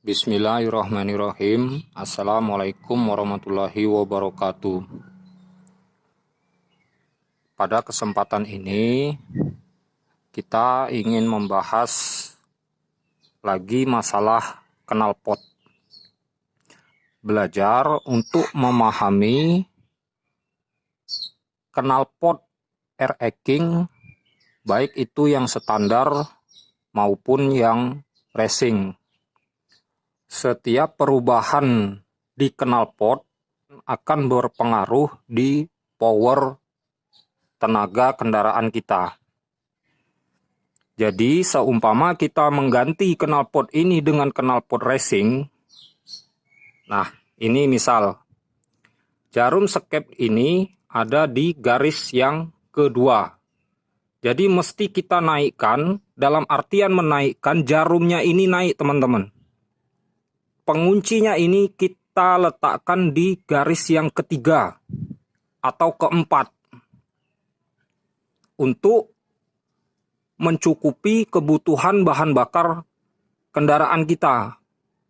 Bismillahirrahmanirrahim. Assalamualaikum warahmatullahi wabarakatuh. Pada kesempatan ini kita ingin membahas lagi masalah knalpot. Belajar untuk memahami knalpot RE King, baik itu yang standar maupun yang racing. Setiap perubahan di knalpot akan berpengaruh di power tenaga kendaraan kita. Jadi seumpama kita mengganti knalpot ini dengan knalpot racing, nah ini misal jarum skep ini ada di garis yang kedua. Jadi mesti kita naikkan, dalam artian menaikkan jarumnya ini naik teman-teman. Penguncinya ini kita letakkan di garis yang ketiga atau keempat untuk mencukupi kebutuhan bahan bakar kendaraan kita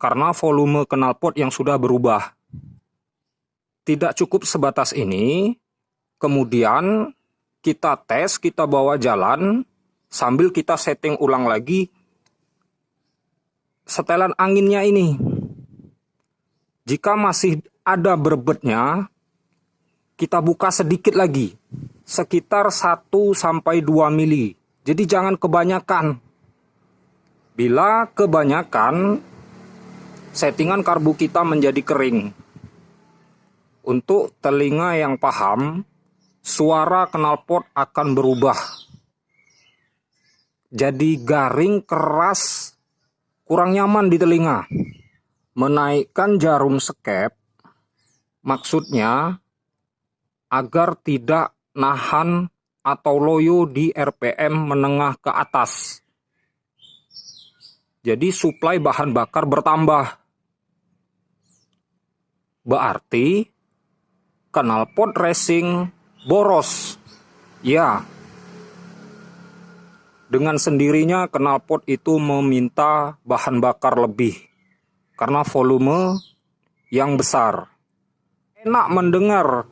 karena volume knalpot yang sudah berubah. Tidak cukup sebatas ini, kemudian kita tes, kita bawa jalan sambil kita setting ulang lagi setelan anginnya ini. Jika masih ada berbetnya, kita buka sedikit lagi, sekitar 1-2 mili. Jadi jangan kebanyakan. Bila kebanyakan, settingan karbu kita menjadi kering. Untuk telinga yang paham, suara knalpot akan berubah. Jadi garing, keras, kurang nyaman di telinga. Menaikkan jarum skep maksudnya agar tidak nahan atau loyo di RPM menengah ke atas. Jadi suplai bahan bakar bertambah. Berarti knalpot racing boros. Ya. Dengan sendirinya knalpot itu meminta bahan bakar lebih. Karena volume yang besar. Enak mendengar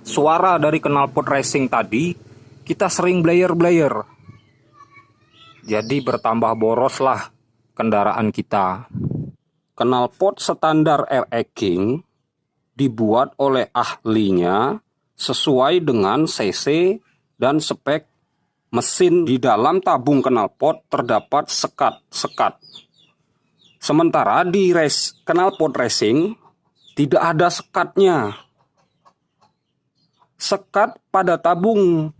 suara dari knalpot racing tadi, kita sering blayer-blayer. Jadi bertambah boroslah kendaraan kita. Knalpot standar RE King dibuat oleh ahlinya sesuai dengan cc dan spek mesin. Di dalam tabung knalpot terdapat sekat-sekat. Sementara di knalpot racing tidak ada sekatnya. Sekat pada tabung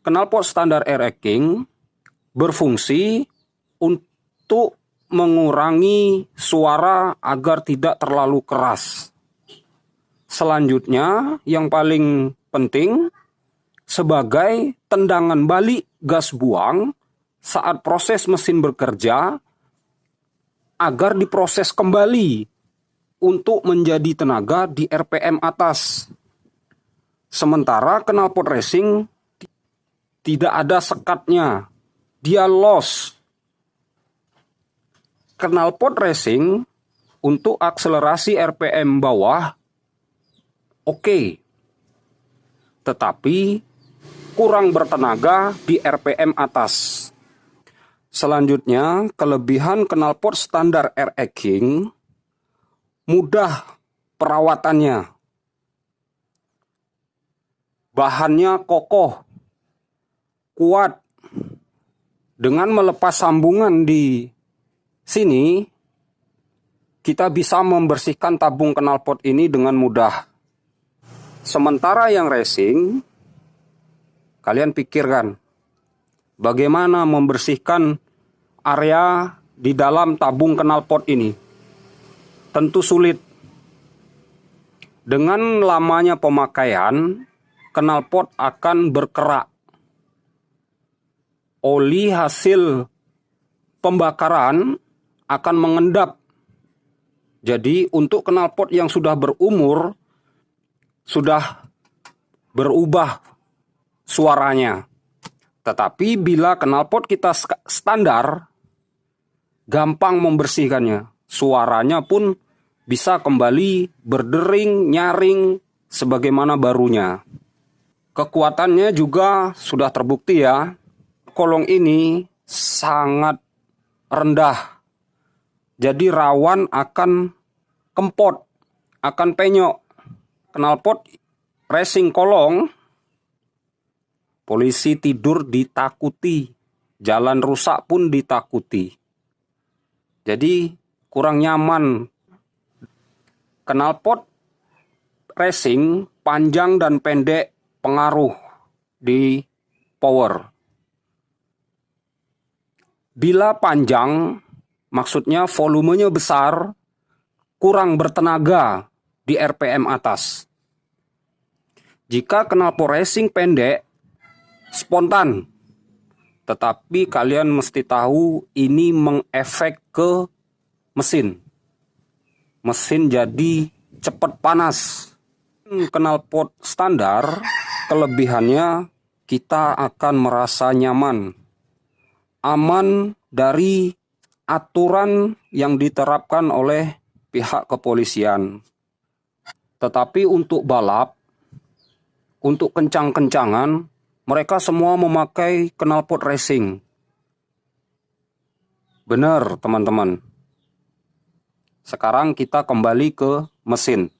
knalpot standar RE King berfungsi untuk mengurangi suara agar tidak terlalu keras. Selanjutnya yang paling penting sebagai tendangan balik gas buang saat proses mesin bekerja, agar diproses kembali untuk menjadi tenaga di RPM atas. Sementara knalpot racing tidak ada sekatnya, dia loss. Knalpot racing untuk akselerasi RPM bawah oke, tetapi kurang bertenaga di RPM atas. Selanjutnya, kelebihan knalpot standar RE King mudah perawatannya. Bahannya kokoh, kuat. Dengan melepas sambungan di sini, kita bisa membersihkan tabung knalpot ini dengan mudah. Sementara yang racing, kalian pikirkan, bagaimana membersihkan area di dalam tabung knalpot ini? Tentu sulit. Dengan lamanya pemakaian, knalpot akan berkerak. Oli hasil pembakaran akan mengendap. Jadi untuk knalpot yang sudah berumur, sudah berubah suaranya. Tetapi bila knalpot kita standar, gampang membersihkannya. suaranya pun bisa kembali berdering, nyaring sebagaimana barunya. Kekuatannya juga sudah terbukti ya. Kolong ini sangat rendah, jadi rawan akan kempot, akan penyok. Knalpot racing kolong, polisi tidur ditakuti, jalan rusak pun ditakuti. Jadi kurang nyaman. Knalpot racing panjang dan pendek pengaruh di power. Bila panjang, maksudnya volumenya besar, kurang bertenaga di RPM atas. Jika knalpot racing pendek, spontan. Tetapi kalian mesti tahu ini mengefek ke mesin. Mesin jadi cepat panas. Knalpot standar, kelebihannya kita akan merasa nyaman, aman dari aturan yang diterapkan oleh pihak kepolisian. Tetapi untuk balap, untuk kencang-kencangan, mereka semua memakai knalpot racing. Benar, teman-teman. Sekarang kita kembali ke mesin.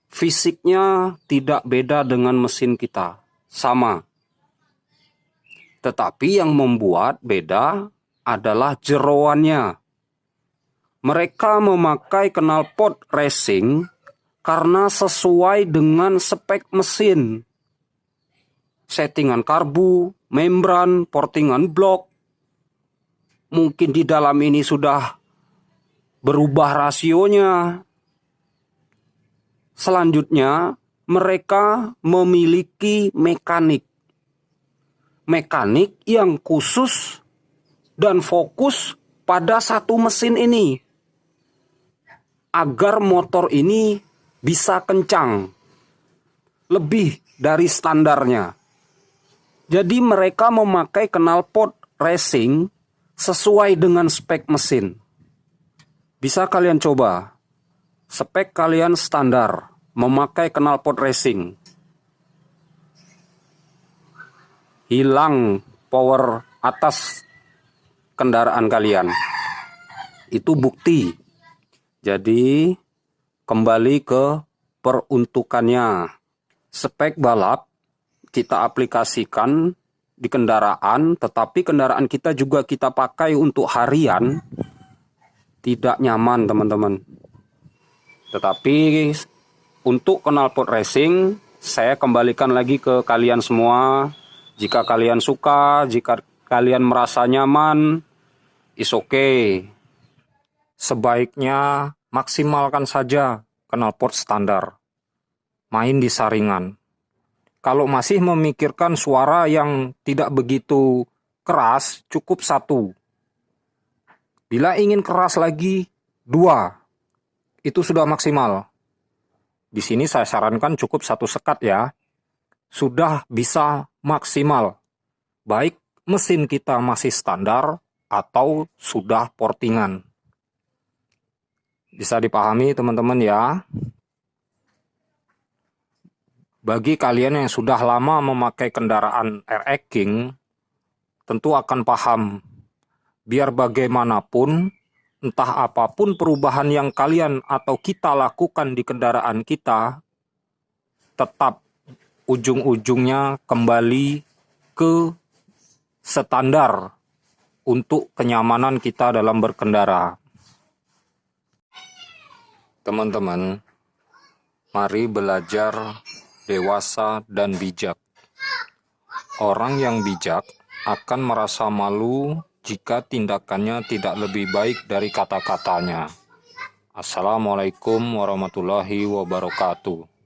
Fisiknya tidak beda dengan mesin kita, sama. Tetapi yang membuat beda adalah jeroannya. Mereka memakai knalpot racing karena sesuai dengan spek mesin. Settingan karbu, membran, portingan blok. Mungkin di dalam ini sudah berubah rasionya. Selanjutnya, mereka memiliki mekanik. Mekanik yang khusus dan fokus pada satu mesin ini. Agar motor ini bisa kencang. Lebih dari standarnya. Jadi mereka memakai knalpot racing sesuai dengan spek mesin. Bisa kalian coba. Spek kalian standar, memakai knalpot racing. Hilang power atas kendaraan kalian. Itu bukti. Jadi, kembali ke peruntukannya. Spek balap kita aplikasikan di kendaraan, tetapi kendaraan kita juga kita pakai untuk harian. Tidak nyaman, teman-teman. Tetapi untuk knalpot racing, saya kembalikan lagi ke kalian semua. Jika kalian suka, jika kalian merasa nyaman, is okay. Sebaiknya maksimalkan saja knalpot standar. Main di saringan. Kalau masih memikirkan suara yang tidak begitu keras, cukup 1. Bila ingin keras lagi, 2. Itu sudah maksimal. Di sini saya sarankan cukup 1 sekat ya. Sudah bisa maksimal. Baik mesin kita masih standar atau sudah portingan. Bisa dipahami teman-teman ya. Bagi kalian yang sudah lama memakai kendaraan RX King, tentu akan paham. Biar bagaimanapun, entah apapun perubahan yang kalian atau kita lakukan di kendaraan kita, tetap ujung-ujungnya kembali ke standar untuk kenyamanan kita dalam berkendara. Teman-teman, mari belajar dewasa dan bijak. Orang yang bijak akan merasa malu jika tindakannya tidak lebih baik dari kata-katanya. Assalamualaikum warahmatullahi wabarakatuh.